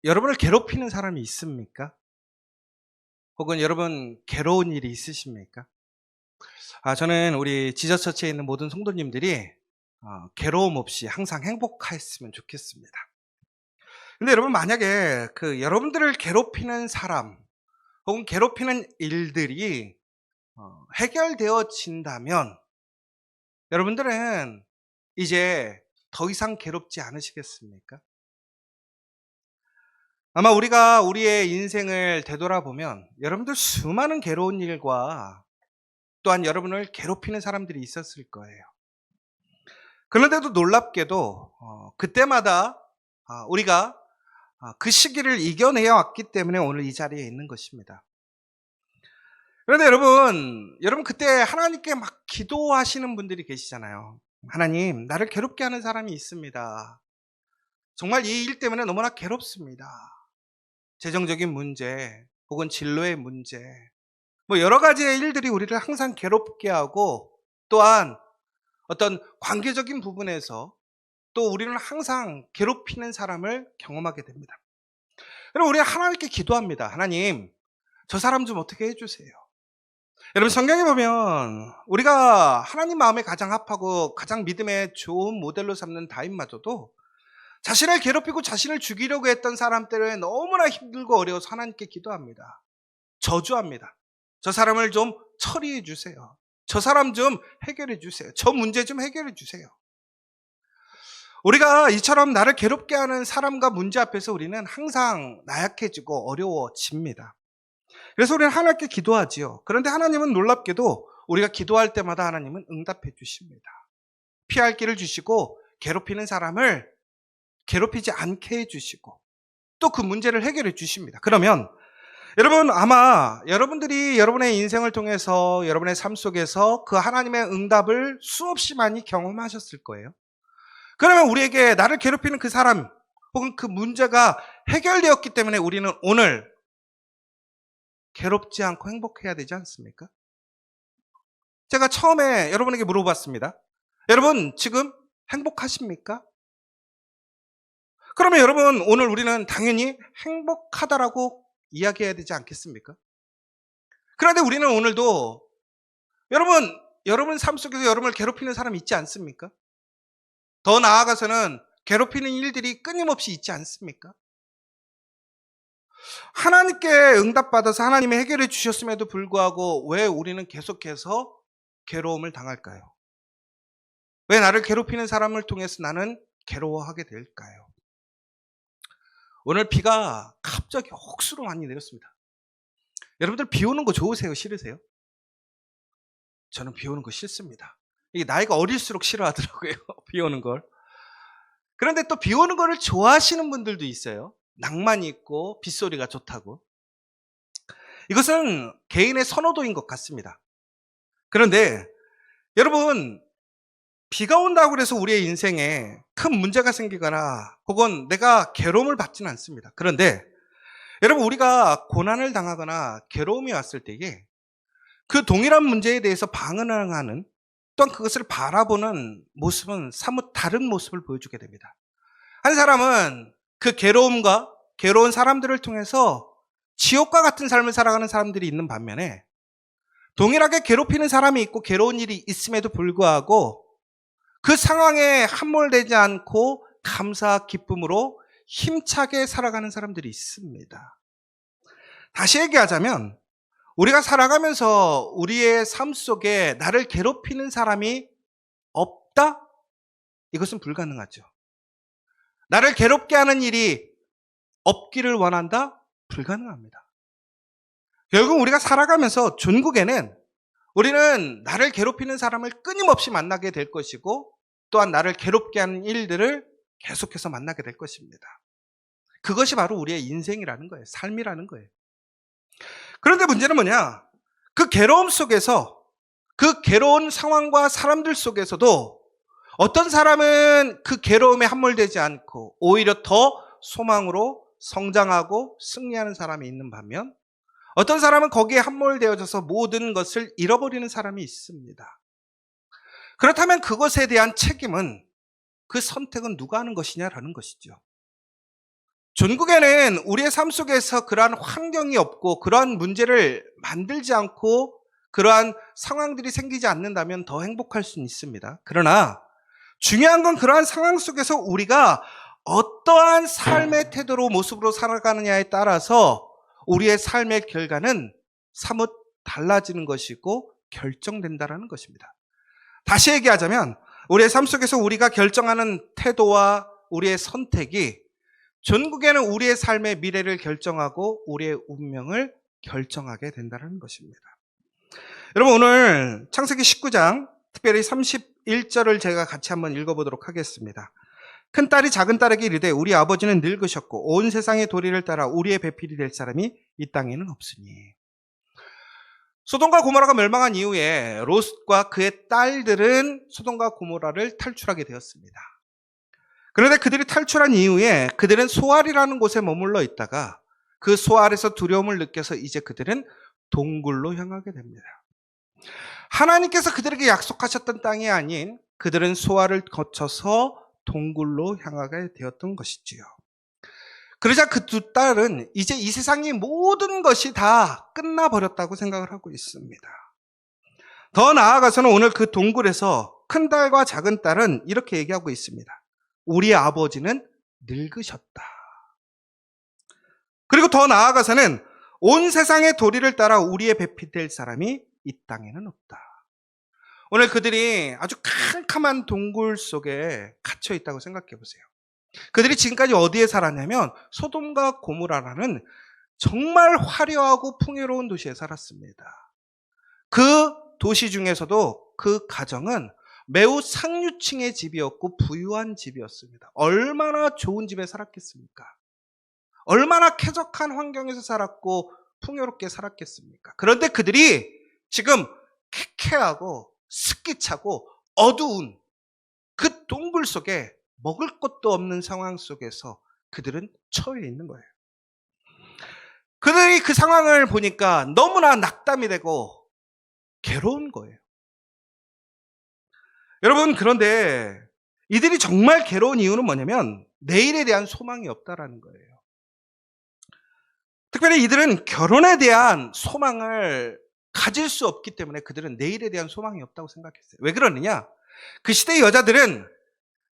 여러분을 괴롭히는 사람이 있습니까? 혹은 여러분 괴로운 일이 있으십니까? 저는 우리 지저처치에 있는 모든 성도님들이 괴로움 없이 항상 행복했으면 좋겠습니다. 근데 여러분 만약에 여러분들을 괴롭히는 사람 혹은 괴롭히는 일들이 해결되어진다면 여러분들은 이제 더 이상 괴롭지 않으시겠습니까? 아마 우리가 우리의 인생을 되돌아보면 여러분들 수많은 괴로운 일과 또한 여러분을 괴롭히는 사람들이 있었을 거예요. 그런데도 놀랍게도 그때마다 우리가 그 시기를 이겨내어 왔기 때문에 오늘 이 자리에 있는 것입니다. 그런데 여러분 그때 하나님께 막 기도하시는 분들이 계시잖아요. 하나님, 나를 괴롭게 하는 사람이 있습니다. 정말 이 일 때문에 너무나 괴롭습니다. 재정적인 문제 혹은 진로의 문제, 뭐 여러 가지의 일들이 우리를 항상 괴롭게 하고 또한 어떤 관계적인 부분에서 또 우리는 항상 괴롭히는 사람을 경험하게 됩니다. 여러분, 우리가 하나님께 기도합니다. 하나님, 저 사람 좀 어떻게 해주세요. 여러분, 성경에 보면 우리가 하나님 마음에 가장 합하고 가장 믿음의 좋은 모델로 삼는 다윗마저도 자신을 괴롭히고 자신을 죽이려고 했던 사람 때문에 너무나 힘들고 어려워서 하나님께 기도합니다. 저주합니다. 저 사람을 좀 처리해 주세요. 저 사람 좀 해결해 주세요. 저 문제 좀 해결해 주세요. 우리가 이처럼 나를 괴롭게 하는 사람과 문제 앞에서 우리는 항상 나약해지고 어려워집니다. 그래서 우리는 하나님께 기도하지요. 그런데 하나님은 놀랍게도 우리가 기도할 때마다 하나님은 응답해 주십니다. 피할 길을 주시고 괴롭히는 사람을 괴롭히지 않게 해주시고 또 그 문제를 해결해 주십니다. 그러면 여러분, 아마 여러분들이 여러분의 인생을 통해서 여러분의 삶 속에서 그 하나님의 응답을 수없이 많이 경험하셨을 거예요. 그러면 우리에게 나를 괴롭히는 그 사람 혹은 그 문제가 해결되었기 때문에 우리는 오늘 괴롭지 않고 행복해야 되지 않습니까? 제가 처음에 여러분에게 물어봤습니다. 여러분, 지금 행복하십니까? 그러면 여러분, 오늘 우리는 당연히 행복하다라고 이야기해야 되지 않겠습니까? 그런데 우리는 오늘도 여러분 삶 속에서 여러분을 괴롭히는 사람 있지 않습니까? 더 나아가서는 괴롭히는 일들이 끊임없이 있지 않습니까? 하나님께 응답받아서 하나님이 해결해 주셨음에도 불구하고 왜 우리는 계속해서 괴로움을 당할까요? 왜 나를 괴롭히는 사람을 통해서 나는 괴로워하게 될까요? 오늘 비가 갑자기 억수로 많이 내렸습니다. 여러분들 비 오는 거 좋으세요? 싫으세요? 저는 비 오는 거 싫습니다. 이게 나이가 어릴수록 싫어하더라고요. 비 오는 걸. 그런데 또 비 오는 거를 좋아하시는 분들도 있어요. 낭만이 있고 빗소리가 좋다고. 이것은 개인의 선호도인 것 같습니다. 그런데 여러분, 비가 온다고 해서 우리의 인생에 큰 문제가 생기거나 혹은 내가 괴로움을 받지는 않습니다. 그런데 여러분, 우리가 고난을 당하거나 괴로움이 왔을 때에 그 동일한 문제에 대해서 반응하는 또한 그것을 바라보는 모습은 사뭇 다른 모습을 보여주게 됩니다. 한 사람은 그 괴로움과 괴로운 사람들을 통해서 지옥과 같은 삶을 살아가는 사람들이 있는 반면에 동일하게 괴롭히는 사람이 있고 괴로운 일이 있음에도 불구하고 그 상황에 함몰되지 않고 감사, 기쁨으로 힘차게 살아가는 사람들이 있습니다. 다시 얘기하자면 우리가 살아가면서 우리의 삶 속에 나를 괴롭히는 사람이 없다? 이것은 불가능하죠. 나를 괴롭게 하는 일이 없기를 원한다? 불가능합니다. 결국 우리가 살아가면서 전국에는 우리는 나를 괴롭히는 사람을 끊임없이 만나게 될 것이고 또한 나를 괴롭게 하는 일들을 계속해서 만나게 될 것입니다. 그것이 바로 우리의 인생이라는 거예요. 삶이라는 거예요. 그런데 문제는 뭐냐? 그 괴로움 속에서 그 괴로운 상황과 사람들 속에서도 어떤 사람은 그 괴로움에 함몰되지 않고 오히려 더 소망으로 성장하고 승리하는 사람이 있는 반면 어떤 사람은 거기에 함몰되어져서 모든 것을 잃어버리는 사람이 있습니다. 그렇다면 그것에 대한 책임은 그 선택은 누가 하는 것이냐라는 것이죠. 전국에는 우리의 삶 속에서 그러한 환경이 없고 그러한 문제를 만들지 않고 그러한 상황들이 생기지 않는다면 더 행복할 수는 있습니다. 그러나 중요한 건 그러한 상황 속에서 우리가 어떠한 삶의 태도로 모습으로 살아가느냐에 따라서 우리의 삶의 결과는 사뭇 달라지는 것이고 결정된다는 것입니다. 다시 얘기하자면 우리의 삶 속에서 우리가 결정하는 태도와 우리의 선택이 전국에는 우리의 삶의 미래를 결정하고 우리의 운명을 결정하게 된다는 것입니다. 여러분, 오늘 창세기 19장 특별히 31절을 제가 같이 한번 읽어보도록 하겠습니다. 큰딸이 작은딸에게 이르되 우리 아버지는 늙으셨고 온 세상의 도리를 따라 우리의 배필이 될 사람이 이 땅에는 없으니. 소돔과 고모라가 멸망한 이후에 롯과 그의 딸들은 소돔과 고모라를 탈출하게 되었습니다. 그런데 그들이 탈출한 이후에 그들은 소알이라는 곳에 머물러 있다가 그 소알에서 두려움을 느껴서 이제 그들은 동굴로 향하게 됩니다. 하나님께서 그들에게 약속하셨던 땅이 아닌 그들은 소알을 거쳐서 동굴로 향하게 되었던 것이지요. 그러자 그 두 딸은 이제 이 세상의 모든 것이 다 끝나버렸다고 생각을 하고 있습니다. 더 나아가서는 오늘 그 동굴에서 큰 딸과 작은 딸은 이렇게 얘기하고 있습니다. 우리 아버지는 늙으셨다. 그리고 더 나아가서는 온 세상의 도리를 따라 우리의 배필될 사람이 이 땅에는 없다. 오늘 그들이 아주 캄캄한 동굴 속에 갇혀 있다고 생각해 보세요. 그들이 지금까지 어디에 살았냐면 소돔과 고모라라는 정말 화려하고 풍요로운 도시에 살았습니다. 그 도시 중에서도 그 가정은 매우 상류층의 집이었고 부유한 집이었습니다. 얼마나 좋은 집에 살았겠습니까? 얼마나 쾌적한 환경에서 살았고 풍요롭게 살았겠습니까? 그런데 그들이 지금 쾌쾌하고 습기차고 어두운 그 동굴 속에 먹을 것도 없는 상황 속에서 그들은 처해 있는 거예요. 그들이 그 상황을 보니까 너무나 낙담이 되고 괴로운 거예요. 여러분, 그런데 이들이 정말 괴로운 이유는 뭐냐면 내일에 대한 소망이 없다라는 거예요. 특별히 이들은 결혼에 대한 소망을 가질 수 없기 때문에 그들은 내일에 대한 소망이 없다고 생각했어요. 왜 그러느냐? 그 시대의 여자들은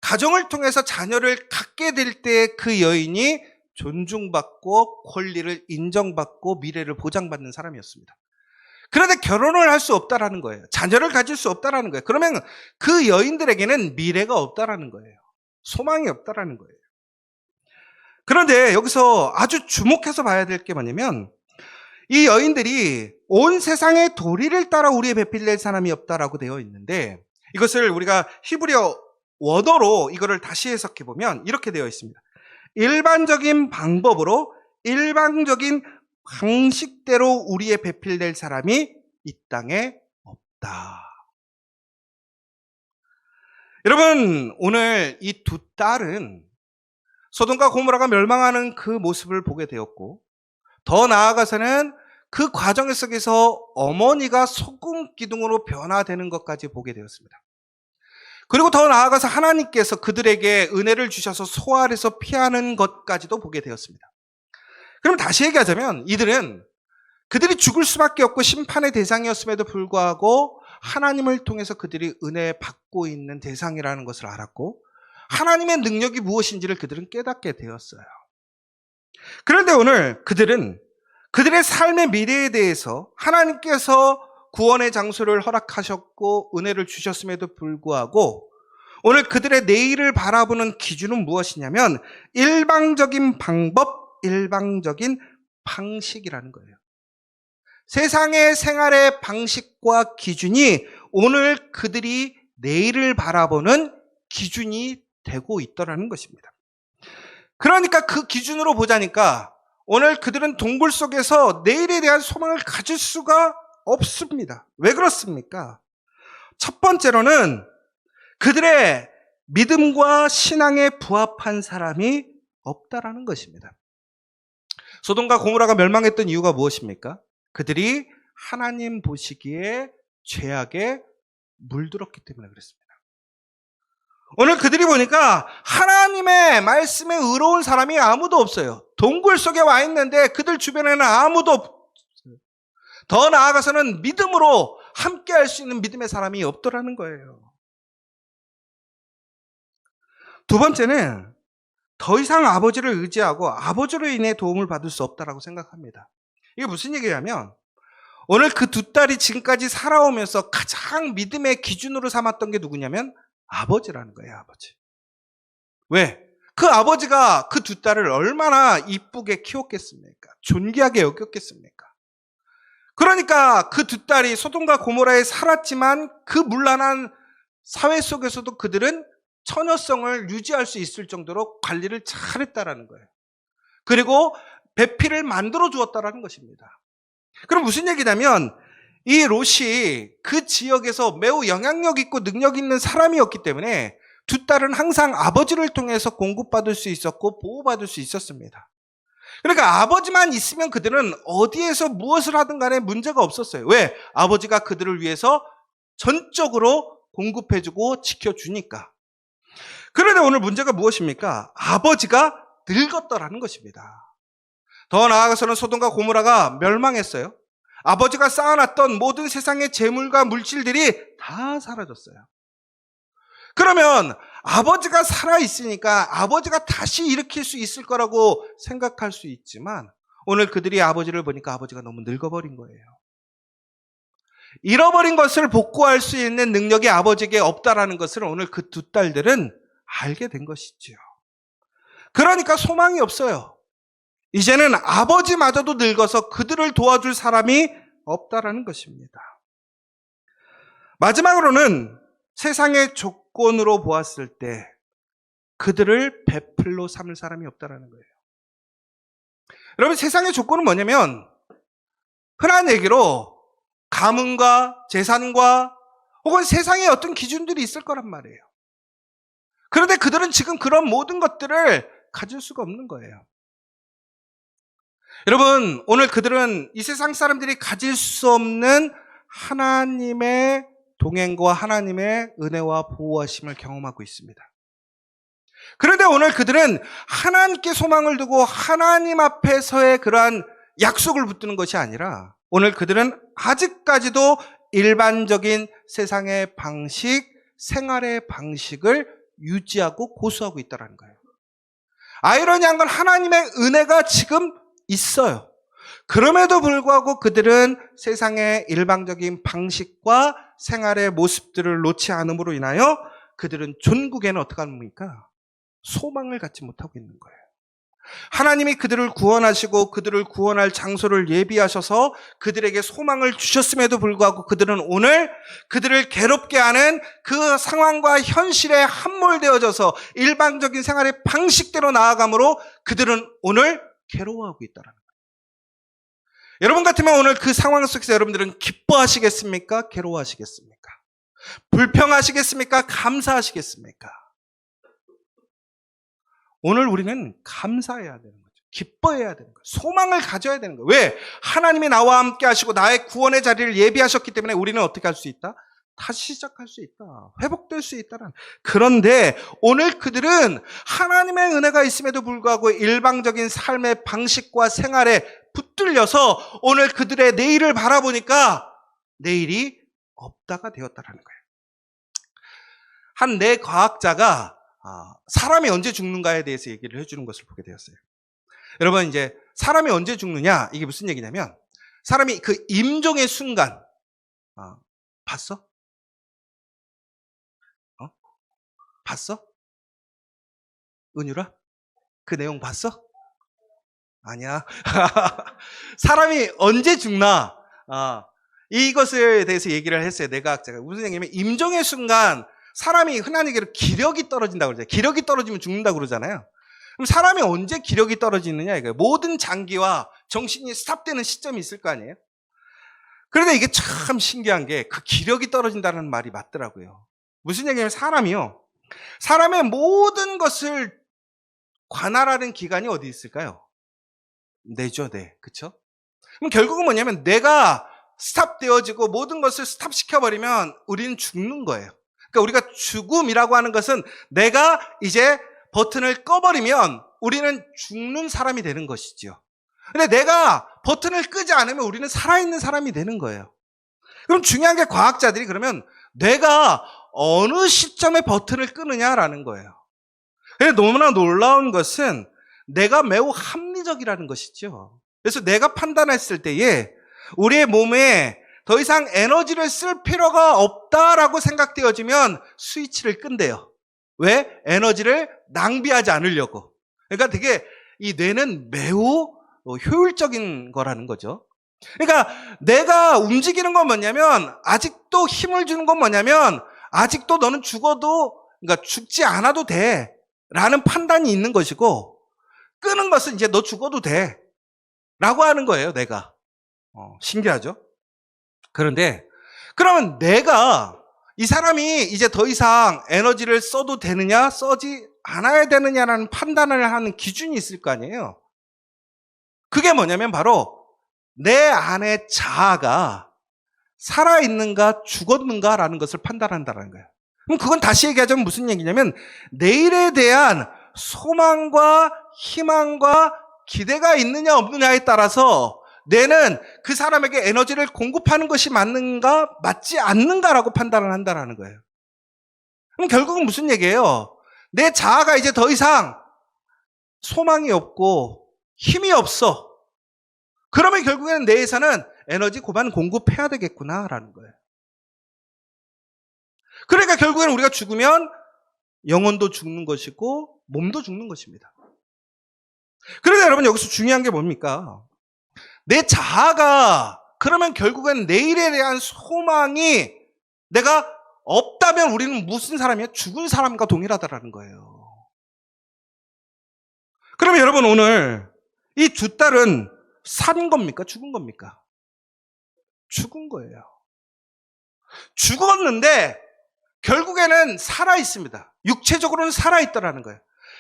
가정을 통해서 자녀를 갖게 될 때 그 여인이 존중받고 권리를 인정받고 미래를 보장받는 사람이었습니다. 그런데 결혼을 할 수 없다라는 거예요. 자녀를 가질 수 없다라는 거예요. 그러면 그 여인들에게는 미래가 없다라는 거예요. 소망이 없다라는 거예요. 그런데 여기서 아주 주목해서 봐야 될 게 뭐냐면 이 여인들이 온 세상의 도리를 따라 우리의 배필될 사람이 없다라고 되어 있는데 이것을 우리가 히브리어 원어로 이거를 다시 해석해 보면 이렇게 되어 있습니다. 일반적인 방법으로 일반적인 방식대로 우리의 배필될 사람이 이 땅에 없다. 여러분, 오늘 이 두 딸은 소돔과 고모라가 멸망하는 그 모습을 보게 되었고 더 나아가서는 그 과정 속에서 어머니가 소금 기둥으로 변화되는 것까지 보게 되었습니다. 그리고 더 나아가서 하나님께서 그들에게 은혜를 주셔서 소알에서 피하는 것까지도 보게 되었습니다. 그럼 다시 얘기하자면 이들은 그들이 죽을 수밖에 없고 심판의 대상이었음에도 불구하고 하나님을 통해서 그들이 은혜 받고 있는 대상이라는 것을 알았고 하나님의 능력이 무엇인지를 그들은 깨닫게 되었어요. 그런데 오늘 그들은 그들의 삶의 미래에 대해서 하나님께서 구원의 장소를 허락하셨고 은혜를 주셨음에도 불구하고 오늘 그들의 내일을 바라보는 기준은 무엇이냐면 일방적인 방법, 일방적인 방식이라는 거예요. 세상의 생활의 방식과 기준이 오늘 그들이 내일을 바라보는 기준이 되고 있더라는 것입니다. 그러니까 그 기준으로 보자니까 오늘 그들은 동굴 속에서 내일에 대한 소망을 가질 수가 없습니다. 왜 그렇습니까? 첫 번째로는 그들의 믿음과 신앙에 부합한 사람이 없다라는 것입니다. 소돔과 고모라가 멸망했던 이유가 무엇입니까? 그들이 하나님 보시기에 죄악에 물들었기 때문에 그랬습니다. 오늘 그들이 보니까 하나님의 말씀에 의로운 사람이 아무도 없어요. 동굴 속에 와 있는데 그들 주변에는 아무도 없어요. 더 나아가서는 믿음으로 함께 할 수 있는 믿음의 사람이 없더라는 거예요. 두 번째는 더 이상 아버지를 의지하고 아버지로 인해 도움을 받을 수 없다라고 생각합니다. 이게 무슨 얘기냐면 오늘 그 두 딸이 지금까지 살아오면서 가장 믿음의 기준으로 삼았던 게 누구냐면 아버지라는 거예요. 아버지. 왜? 그 아버지가 그 두 딸을 얼마나 이쁘게 키웠겠습니까? 존귀하게 여겼겠습니까? 그러니까 그 두 딸이 소돔과 고모라에 살았지만 그 문란한 사회 속에서도 그들은 처녀성을 유지할 수 있을 정도로 관리를 잘했다라는 거예요. 그리고 배필을 만들어 주었다라는 것입니다. 그럼 무슨 얘기냐면 이 롯이 그 지역에서 매우 영향력 있고 능력 있는 사람이었기 때문에 두 딸은 항상 아버지를 통해서 공급받을 수 있었고 보호받을 수 있었습니다. 그러니까 아버지만 있으면 그들은 어디에서 무엇을 하든 간에 문제가 없었어요. 왜? 아버지가 그들을 위해서 전적으로 공급해주고 지켜주니까. 그런데 오늘 문제가 무엇입니까? 아버지가 늙었더라는 것입니다. 더 나아가서는 소돔과 고모라가 멸망했어요. 아버지가 쌓아놨던 모든 세상의 재물과 물질들이 다 사라졌어요. 그러면 아버지가 살아있으니까 아버지가 다시 일으킬 수 있을 거라고 생각할 수 있지만 오늘 그들이 아버지를 보니까 아버지가 너무 늙어버린 거예요. 잃어버린 것을 복구할 수 있는 능력이 아버지에게 없다라는 것을 오늘 그 두 딸들은 알게 된 것이지요. 그러니까 소망이 없어요. 이제는 아버지마저도 늙어서 그들을 도와줄 사람이 없다라는 것입니다. 마지막으로는 세상의 조건으로 보았을 때 그들을 배필로 삼을 사람이 없다라는 거예요. 여러분, 세상의 조건은 뭐냐면 흔한 얘기로 가문과 재산과 혹은 세상의 어떤 기준들이 있을 거란 말이에요. 그런데 그들은 지금 그런 모든 것들을 가질 수가 없는 거예요. 여러분, 오늘 그들은 이 세상 사람들이 가질 수 없는 하나님의 동행과 하나님의 은혜와 보호하심을 경험하고 있습니다. 그런데 오늘 그들은 하나님께 소망을 두고 하나님 앞에서의 그러한 약속을 붙드는 것이 아니라 오늘 그들은 아직까지도 일반적인 세상의 방식, 생활의 방식을 유지하고 고수하고 있다는 거예요. 아이러니한 건 하나님의 은혜가 지금 있어요. 그럼에도 불구하고 그들은 세상의 일방적인 방식과 생활의 모습들을 놓지 않음으로 인하여 그들은 존국에는 어떻게 합니까? 소망을 갖지 못하고 있는 거예요. 하나님이 그들을 구원하시고 그들을 구원할 장소를 예비하셔서 그들에게 소망을 주셨음에도 불구하고 그들은 오늘 그들을 괴롭게 하는 그 상황과 현실에 함몰되어져서 일방적인 생활의 방식대로 나아가므로 그들은 오늘 괴로워하고 있다는 거예요. 여러분 같으면 오늘 그 상황 속에서 여러분들은 기뻐하시겠습니까? 괴로워하시겠습니까? 불평하시겠습니까? 감사하시겠습니까? 오늘 우리는 감사해야 되는 거죠. 기뻐해야 되는 거예요. 소망을 가져야 되는 거예요. 왜? 하나님이 나와 함께 하시고 나의 구원의 자리를 예비하셨기 때문에 우리는 어떻게 할 수 있다? 다시 시작할 수 있다. 회복될 수 있다는. 그런데 오늘 그들은 하나님의 은혜가 있음에도 불구하고 일방적인 삶의 방식과 생활에 붙들려서 오늘 그들의 내일을 바라보니까 내일이 없다가 되었다는 거예요. 한 뇌과학자가 사람이 언제 죽는가에 대해서 얘기를 해주는 것을 보게 되었어요. 여러분, 이제 사람이 언제 죽느냐, 이게 무슨 얘기냐면 사람이 그 임종의 순간 봤어? 봤어? 은유라? 그 내용 봤어? 아니야. 사람이 언제 죽나? 이것에 대해서 얘기를 했어요. 뇌과학자가. 무슨 얘기냐면 임종의 순간 사람이 흔한 얘기로 기력이 떨어진다고 그러잖아요. 기력이 떨어지면 죽는다고 그러잖아요. 그럼 사람이 언제 기력이 떨어지느냐 이거예요. 모든 장기와 정신이 스탑되는 시점이 있을 거 아니에요. 그런데 이게 참 신기한 게 그 기력이 떨어진다는 말이 맞더라고요. 무슨 얘기냐면 사람의 모든 것을 관할하는 기관이 어디 있을까요? 뇌죠, 뇌. 그쵸? 그럼 결국은 뭐냐면 뇌가 스탑되어지고 모든 것을 스탑시켜버리면 우리는 죽는 거예요. 그러니까 우리가 죽음이라고 하는 것은 내가 이제 버튼을 꺼버리면 우리는 죽는 사람이 되는 것이죠. 근데 내가 버튼을 끄지 않으면 우리는 살아있는 사람이 되는 거예요. 그럼 중요한 게 과학자들이 그러면 내가 어느 시점에 버튼을 끄느냐라는 거예요. 근데 너무나 놀라운 것은 내가 매우 합리적이라는 것이죠. 그래서 내가 판단했을 때에 우리의 몸에 더 이상 에너지를 쓸 필요가 없다라고 생각되어지면 스위치를 끈대요. 왜? 에너지를 낭비하지 않으려고. 그러니까 되게 이 뇌는 매우 효율적인 거라는 거죠. 그러니까 내가 움직이는 건 뭐냐면 아직도 힘을 주는 건 뭐냐면 아직도 너는 죽어도 그러니까 죽지 않아도 돼 라는 판단이 있는 것이고 끄는 것은 이제 너 죽어도 돼 라고 하는 거예요. 내가 신기하죠? 그런데 그러면 내가 이 사람이 이제 더 이상 에너지를 써도 되느냐 써지 않아야 되느냐라는 판단을 하는 기준이 있을 거 아니에요. 그게 뭐냐면 바로 내 안의 자아가 살아있는가 죽었는가라는 것을 판단한다는 거예요. 그럼 그건 다시 얘기하자면 무슨 얘기냐면 내일에 대한 소망과 희망과 기대가 있느냐 없느냐에 따라서 뇌는 그 사람에게 에너지를 공급하는 것이 맞는가 맞지 않는가라고 판단을 한다는 거예요. 그럼 결국은 무슨 얘기예요? 내 자아가 이제 더 이상 소망이 없고 힘이 없어. 그러면 결국에는 뇌에서는 에너지 그만 공급해야 되겠구나라는 거예요. 그러니까 결국에는 우리가 죽으면 영혼도 죽는 것이고 몸도 죽는 것입니다. 그런데 여러분 여기서 중요한 게 뭡니까? 내 자아가 그러면 결국엔 내일에 대한 소망이 내가 없다면 우리는 무슨 사람이야? 죽은 사람과 동일하다라는 거예요. 그러면 여러분 오늘 이 두 딸은 산 겁니까? 죽은 겁니까? 죽은 거예요. 죽었는데 결국에는 살아 있습니다. 육체적으로는 살아 있다라는 거예요.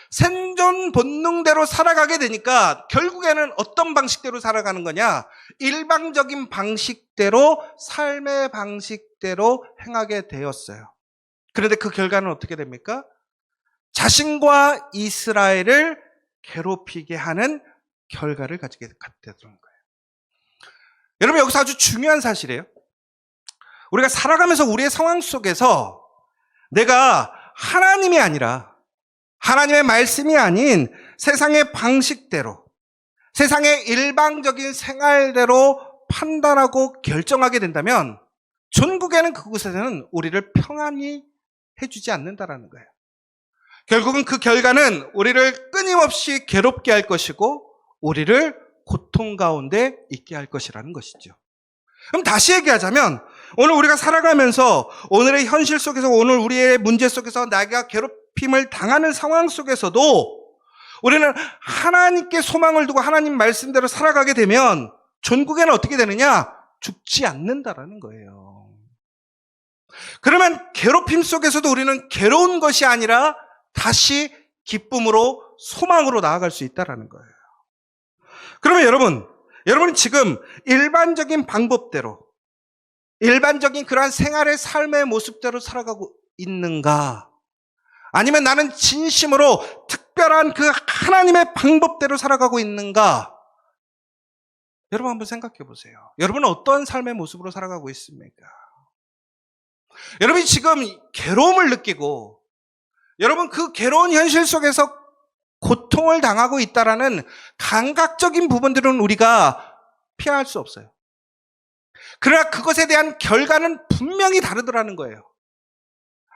생존 본능대로 살아가게 되니까 결국에는 어떤 방식대로 살아가는 거냐? 일방적인 방식대로 삶의 방식대로 행하게 되었어요. 그런데 그 결과는 어떻게 됩니까? 자신과 이스라엘을 괴롭히게 하는 결과를 가지게 되는 거예요. 여러분 여기서 아주 중요한 사실이에요. 우리가 살아가면서 우리의 상황 속에서 내가 하나님이 아니라 하나님의 말씀이 아닌 세상의 방식대로 세상의 일방적인 생활대로 판단하고 결정하게 된다면 전국에는 그곳에서는 우리를 평안히 해주지 않는다라는 거예요. 결국은 그 결과는 우리를 끊임없이 괴롭게 할 것이고 우리를 고통 가운데 있게 할 것이라는 것이죠. 그럼 다시 얘기하자면 오늘 우리가 살아가면서 오늘의 현실 속에서 오늘 우리의 문제 속에서 내가 괴롭힘을 당하는 상황 속에서도 우리는 하나님께 소망을 두고 하나님 말씀대로 살아가게 되면 전국에는 어떻게 되느냐? 죽지 않는다라는 거예요. 그러면 괴롭힘 속에서도 우리는 괴로운 것이 아니라 다시 기쁨으로 소망으로 나아갈 수 있다라는 거예요. 그러면 여러분이 지금 일반적인 방법대로 일반적인 그러한 생활의 삶의 모습대로 살아가고 있는가? 아니면 나는 진심으로 특별한 그 하나님의 방법대로 살아가고 있는가? 여러분 한번 생각해 보세요. 여러분은 어떤 삶의 모습으로 살아가고 있습니까? 여러분이 지금 괴로움을 느끼고 여러분 그 괴로운 현실 속에서 고통을 당하고 있다라는 감각적인 부분들은 우리가 피할 수 없어요. 그러나 그것에 대한 결과는 분명히 다르더라는 거예요.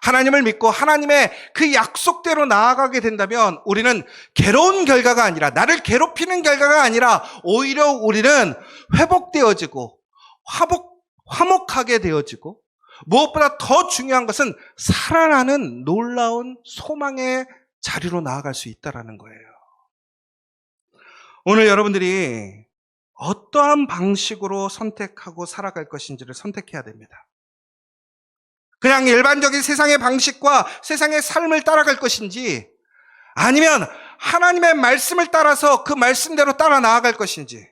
하나님을 믿고 하나님의 그 약속대로 나아가게 된다면 우리는 괴로운 결과가 아니라 나를 괴롭히는 결과가 아니라 오히려 우리는 회복되어지고 화목하게 되어지고 무엇보다 더 중요한 것은 살아나는 놀라운 소망의 자리로 나아갈 수 있다는 거예요. 오늘 여러분들이 어떠한 방식으로 선택하고 살아갈 것인지를 선택해야 됩니다. 그냥 일반적인 세상의 방식과 세상의 삶을 따라갈 것인지 아니면 하나님의 말씀을 따라서 그 말씀대로 따라 나아갈 것인지.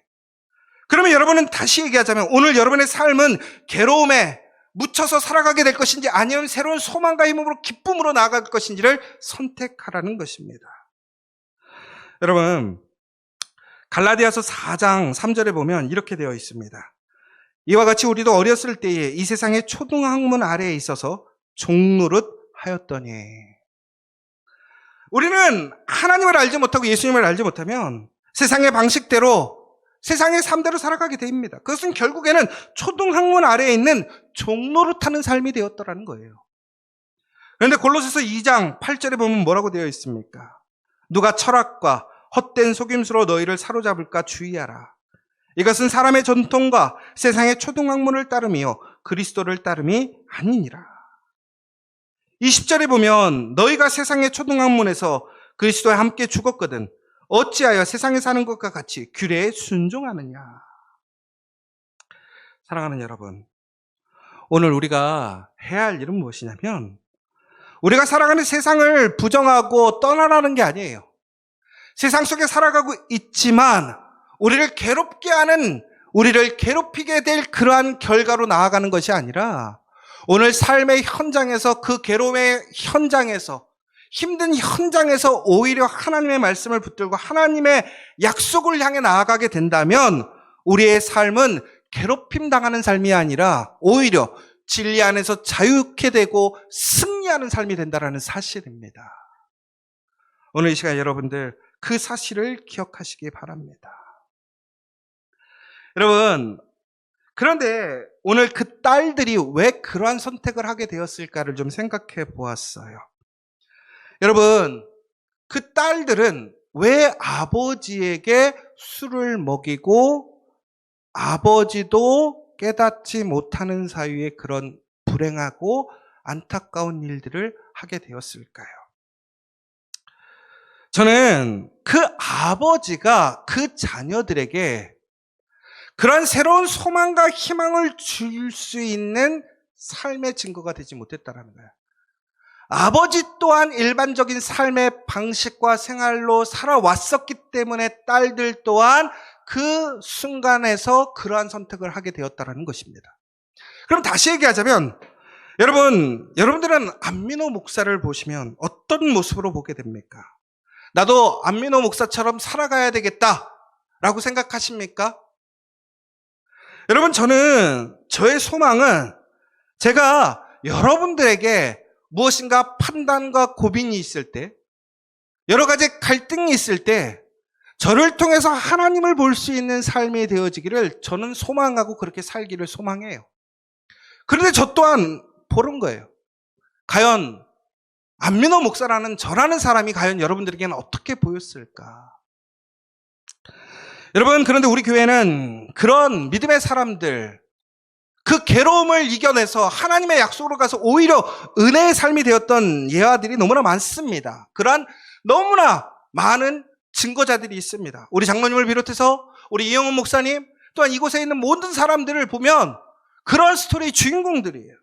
그러면 여러분은 다시 얘기하자면 오늘 여러분의 삶은 괴로움에 묻혀서 살아가게 될 것인지 아니면 새로운 소망과 힘으로 기쁨으로 나아갈 것인지를 선택하라는 것입니다. 여러분, 갈라디아서 4장 3절에 보면 이렇게 되어 있습니다. 이와 같이 우리도 어렸을 때에 이 세상의 초등학문 아래에 있어서 종노릇 하였더니, 우리는 하나님을 알지 못하고 예수님을 알지 못하면 세상의 방식대로, 세상의 삶대로 살아가게 됩니다. 그것은 결국에는 초등학문 아래에 있는 종노릇하는 삶이 되었더라는 거예요. 그런데 골로새서 2장 8절에 보면 뭐라고 되어 있습니까? 누가 철학과 헛된 속임수로 너희를 사로잡을까 주의하라. 이것은 사람의 전통과 세상의 초등학문을 따름이요 그리스도를 따름이 아니니라. 20절에 보면 너희가 세상의 초등학문에서 그리스도와 함께 죽었거든 어찌하여 세상에 사는 것과 같이 규례에 순종하느냐. 사랑하는 여러분, 오늘 우리가 해야 할 일은 무엇이냐면 우리가 살아가는 세상을 부정하고 떠나라는 게 아니에요. 세상 속에 살아가고 있지만 우리를 괴롭게 하는, 우리를 괴롭히게 될 그러한 결과로 나아가는 것이 아니라 오늘 삶의 현장에서, 그 괴로움의 현장에서, 힘든 현장에서 오히려 하나님의 말씀을 붙들고 하나님의 약속을 향해 나아가게 된다면 우리의 삶은 괴롭힘 당하는 삶이 아니라 오히려 진리 안에서 자유케 되고 승리하는 삶이 된다는 사실입니다. 오늘 이 시간 여러분들 그 사실을 기억하시기 바랍니다. 여러분, 그런데 오늘 그 딸들이 왜 그러한 선택을 하게 되었을까를 좀 생각해 보았어요. 여러분, 그 딸들은 왜 아버지에게 술을 먹이고 아버지도 깨닫지 못하는 사이에 그런 불행하고 안타까운 일들을 하게 되었을까요? 저는 그 아버지가 그 자녀들에게 그런 새로운 소망과 희망을 줄 수 있는 삶의 증거가 되지 못했다는 거예요. 아버지 또한 일반적인 삶의 방식과 생활로 살아왔었기 때문에 딸들 또한 그 순간에서 그러한 선택을 하게 되었다는 것입니다. 그럼 다시 얘기하자면 여러분들은 안민호 목사를 보시면 어떤 모습으로 보게 됩니까? 나도 안민호 목사처럼 살아가야 되겠다라고 생각하십니까? 여러분, 저의 소망은 제가 여러분들에게 무엇인가 판단과 고민이 있을 때, 여러 가지 갈등이 있을 때 저를 통해서 하나님을 볼 수 있는 삶이 되어지기를 저는 소망하고 그렇게 살기를 소망해요. 그런데 저 또한 보는 거예요. 과연 안민호 목사라는 저라는 사람이 과연 여러분들에게는 어떻게 보였을까? 여러분, 그런데 우리 교회는 그런 믿음의 사람들, 그 괴로움을 이겨내서 하나님의 약속으로 가서 오히려 은혜의 삶이 되었던 예화들이 너무나 많습니다. 그러한 너무나 많은 증거자들이 있습니다. 우리 장로님을 비롯해서 우리 이영훈 목사님, 또한 이곳에 있는 모든 사람들을 보면 그런 스토리의 주인공들이에요.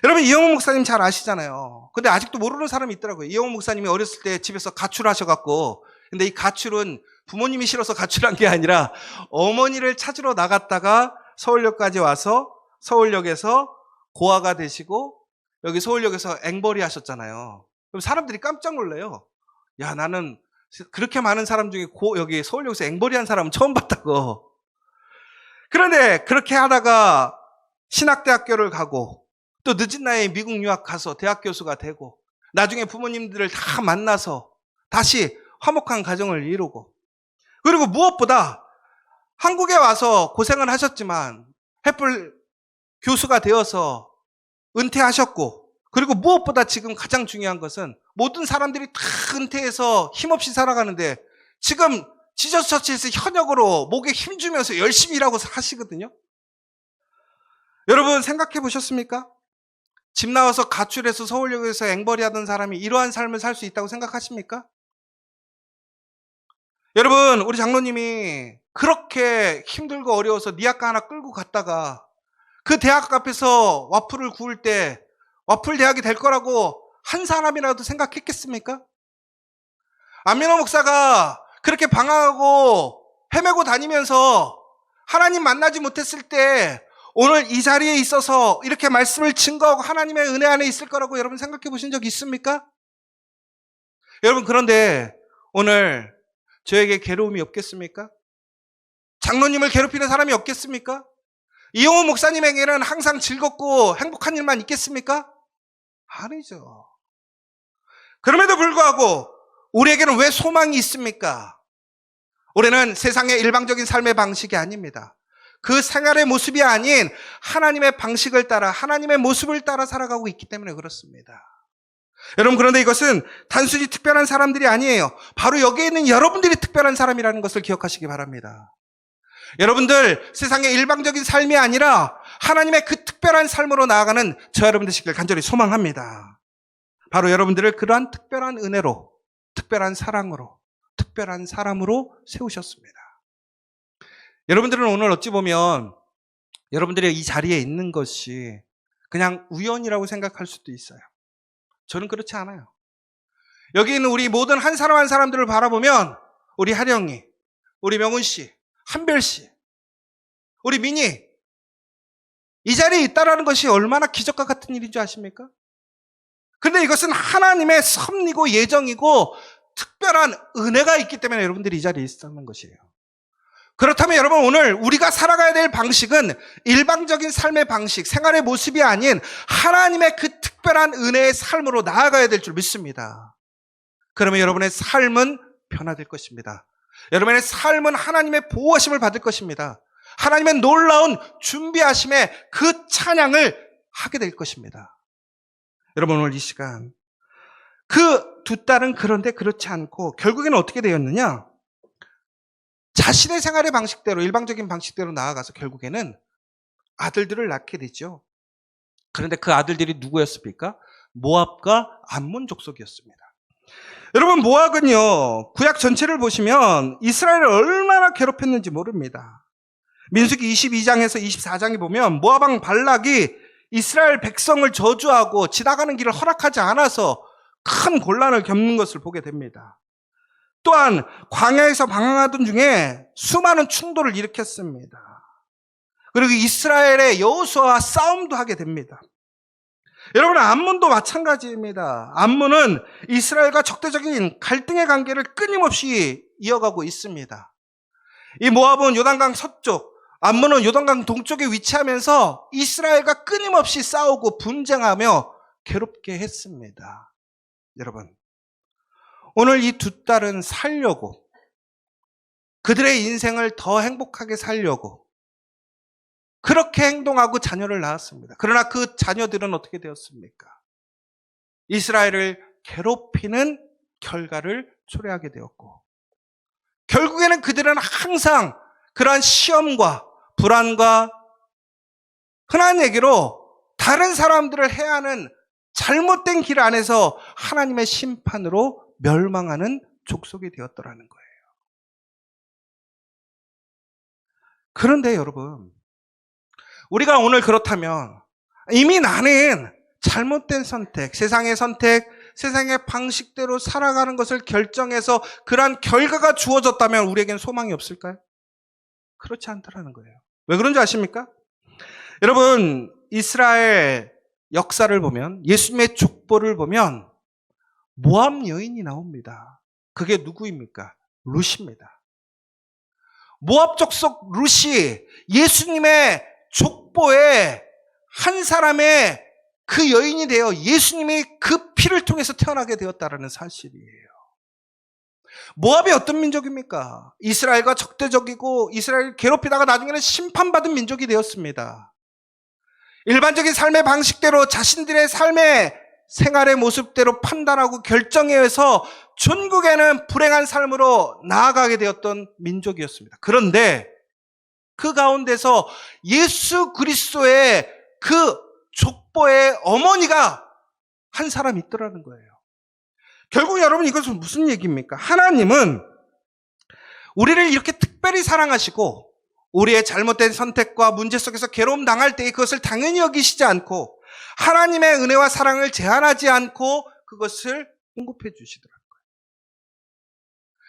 여러분, 이영훈 목사님 잘 아시잖아요. 근데 아직도 모르는 사람이 있더라고요. 이영훈 목사님이 어렸을 때 집에서 가출하셔갖고, 근데 이 가출은 부모님이 싫어서 가출한 게 아니라 어머니를 찾으러 나갔다가 서울역까지 와서 서울역에서 고아가 되시고 여기 서울역에서 앵벌이 하셨잖아요. 그럼 사람들이 깜짝 놀래요. 야, 나는 그렇게 많은 사람 중에 여기 서울역에서 앵벌이 한 사람은 처음 봤다고. 그런데 그렇게 하다가 신학대학교를 가고 또 늦은 나이에 미국 유학 가서 대학 교수가 되고 나중에 부모님들을 다 만나서 다시 화목한 가정을 이루고, 그리고 무엇보다 한국에 와서 고생을 하셨지만 햇불 교수가 되어서 은퇴하셨고, 그리고 무엇보다 지금 가장 중요한 것은 모든 사람들이 다 은퇴해서 힘없이 살아가는데 지금 지저스 처치에서 현역으로 목에 힘주면서 열심히 일하고 하시거든요. 여러분, 생각해 보셨습니까? 집 나와서 가출해서 서울역에서 앵벌이 하던 사람이 이러한 삶을 살 수 있다고 생각하십니까? 여러분, 우리 장로님이 그렇게 힘들고 어려워서 니아까 하나 끌고 갔다가 그 대학 앞에서 와플을 구울 때 와플 대학이 될 거라고 한 사람이라도 생각했겠습니까? 안민호 목사가 그렇게 방황하고 헤매고 다니면서 하나님 만나지 못했을 때 오늘 이 자리에 있어서 이렇게 말씀을 증거하고 하나님의 은혜 안에 있을 거라고 여러분 생각해 보신 적 있습니까? 여러분, 그런데 오늘 저에게 괴로움이 없겠습니까? 장로님을 괴롭히는 사람이 없겠습니까? 이용호 목사님에게는 항상 즐겁고 행복한 일만 있겠습니까? 아니죠. 그럼에도 불구하고 우리에게는 왜 소망이 있습니까? 우리는 세상의 일방적인 삶의 방식이 아닙니다. 그 생활의 모습이 아닌 하나님의 방식을 따라, 하나님의 모습을 따라 살아가고 있기 때문에 그렇습니다. 여러분, 그런데 이것은 단순히 특별한 사람들이 아니에요. 바로 여기에 있는 여러분들이 특별한 사람이라는 것을 기억하시기 바랍니다. 여러분들 세상의 일방적인 삶이 아니라 하나님의 그 특별한 삶으로 나아가는 저 여러분 되시길 간절히 소망합니다. 바로 여러분들을 그러한 특별한 은혜로, 특별한 사랑으로, 특별한 사람으로 세우셨습니다. 여러분들은 오늘 어찌 보면 여러분들이 이 자리에 있는 것이 그냥 우연이라고 생각할 수도 있어요. 저는 그렇지 않아요. 여기 있는 우리 모든 한 사람 한 사람들을 바라보면 우리 하령이, 우리 명훈 씨, 한별 씨, 우리 민희, 이 자리에 있다라는 것이 얼마나 기적과 같은 일인 줄 아십니까? 그런데 이것은 하나님의 섭리고 예정이고 특별한 은혜가 있기 때문에 여러분들이 이 자리에 있었는 것이에요. 그렇다면 여러분, 오늘 우리가 살아가야 될 방식은 일방적인 삶의 방식, 생활의 모습이 아닌 하나님의 그 특별한 은혜의 삶으로 나아가야 될 줄 믿습니다. 그러면 여러분의 삶은 변화될 것입니다. 여러분의 삶은 하나님의 보호하심을 받을 것입니다. 하나님의 놀라운 준비하심의 그 찬양을 하게 될 것입니다. 여러분, 오늘 이 시간 그 두 딸은 그런데 그렇지 않고 결국에는 어떻게 되었느냐? 자신의 생활의 방식대로, 일방적인 방식대로 나아가서 결국에는 아들들을 낳게 되죠. 그런데 그 아들들이 누구였습니까? 모압과 암몬 족속이었습니다. 여러분, 모압은요, 구약 전체를 보시면 이스라엘을 얼마나 괴롭혔는지 모릅니다. 민수기 22장에서 24장에 보면 모압 왕 발락이 이스라엘 백성을 저주하고 지나가는 길을 허락하지 않아서 큰 곤란을 겪는 것을 보게 됩니다. 또한 광야에서 방황하던 중에 수많은 충돌을 일으켰습니다. 그리고 이스라엘의 여호수아와 싸움도 하게 됩니다. 여러분, 암몬도 마찬가지입니다. 암몬은 이스라엘과 적대적인 갈등의 관계를 끊임없이 이어가고 있습니다. 이 모압은 요단강 서쪽, 암몬은 요단강 동쪽에 위치하면서 이스라엘과 끊임없이 싸우고 분쟁하며 괴롭게 했습니다. 여러분, 오늘 이 두 딸은 살려고, 그들의 인생을 더 행복하게 살려고 그렇게 행동하고 자녀를 낳았습니다. 그러나 그 자녀들은 어떻게 되었습니까? 이스라엘을 괴롭히는 결과를 초래하게 되었고, 결국에는 그들은 항상 그러한 시험과 불안과 흔한 얘기로 다른 사람들을 해하는 잘못된 길 안에서 하나님의 심판으로 멸망하는 족속이 되었더라는 거예요. 그런데 여러분, 우리가 오늘 그렇다면 이미 나는 잘못된 선택, 세상의 방식대로 살아가는 것을 결정해서 그러한 결과가 주어졌다면 우리에겐 소망이 없을까요? 그렇지 않다라는 거예요. 왜 그런지 아십니까? 여러분, 이스라엘 역사를 보면, 예수님의 족보를 보면 모압 여인이 나옵니다. 그게 누구입니까? 룻입니다. 모압 족속 룻이 예수님의 족보에 한 사람의 그 여인이 되어 예수님이 그 피를 통해서 태어나게 되었다는 사실이에요. 모압이 어떤 민족입니까? 이스라엘과 적대적이고 이스라엘을 괴롭히다가 나중에는 심판받은 민족이 되었습니다. 일반적인 삶의 방식대로 자신들의 삶의 생활의 모습대로 판단하고 결정해서 전국에는 불행한 삶으로 나아가게 되었던 민족이었습니다. 그런데 그 가운데서 예수 그리스도의 그 족보의 어머니가 한 사람이 있더라는 거예요. 결국 여러분, 이것은 무슨 얘기입니까? 하나님은 우리를 이렇게 특별히 사랑하시고 우리의 잘못된 선택과 문제 속에서 괴로움 당할 때 그것을 당연히 여기시지 않고 하나님의 은혜와 사랑을 제한하지 않고 그것을 공급해 주시더라고요.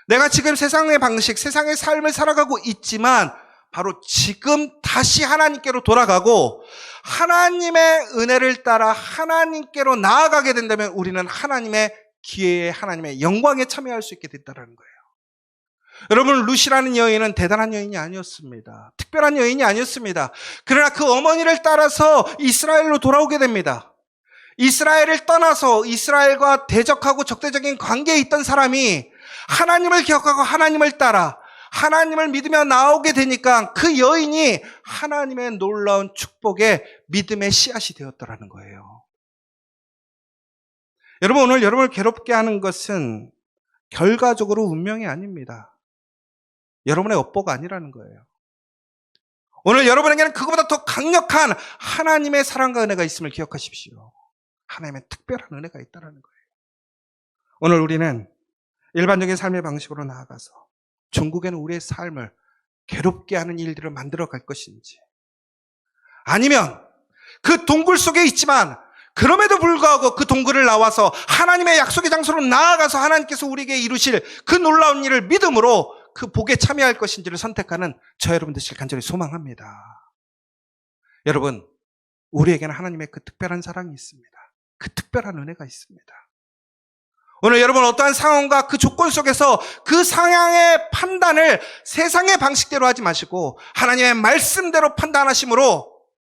내가 지금 세상의 방식, 세상의 삶을 살아가고 있지만 바로 지금 다시 하나님께로 돌아가고 하나님의 은혜를 따라 하나님께로 나아가게 된다면 우리는 하나님의 기회에 하나님의 영광에 참여할 수 있게 됐다는 거예요. 여러분, 룻이라는 여인은 대단한 여인이 아니었습니다. 특별한 여인이 아니었습니다. 그러나 그 어머니를 따라서 이스라엘로 돌아오게 됩니다. 이스라엘을 떠나서 이스라엘과 대적하고 적대적인 관계에 있던 사람이 하나님을 기억하고 하나님을 따라 하나님을 믿으며 나오게 되니까 그 여인이 하나님의 놀라운 축복의 믿음의 씨앗이 되었더라는 거예요. 여러분, 오늘 여러분을 괴롭게 하는 것은 결과적으로 운명이 아닙니다. 여러분의 업보가 아니라는 거예요. 오늘 여러분에게는 그거보다 더 강력한 하나님의 사랑과 은혜가 있음을 기억하십시오. 하나님의 특별한 은혜가 있다는 거예요. 오늘 우리는 일반적인 삶의 방식으로 나아가서 중국에는 우리의 삶을 괴롭게 하는 일들을 만들어 갈 것인지, 아니면 그 동굴 속에 있지만 그럼에도 불구하고 그 동굴을 나와서 하나님의 약속의 장소로 나아가서 하나님께서 우리에게 이루실 그 놀라운 일을 믿음으로 그 복에 참여할 것인지를 선택하는 저 여러분 되시길 간절히 소망합니다. 여러분, 우리에게는 하나님의 그 특별한 사랑이 있습니다. 그 특별한 은혜가 있습니다. 오늘 여러분 어떠한 상황과 그 조건 속에서 그 상황의 판단을 세상의 방식대로 하지 마시고 하나님의 말씀대로 판단하심으로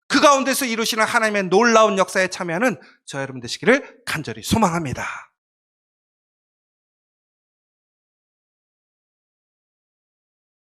그 가운데서 이루시는 하나님의 놀라운 역사에 참여하는 저 여러분 되시기를 간절히 소망합니다.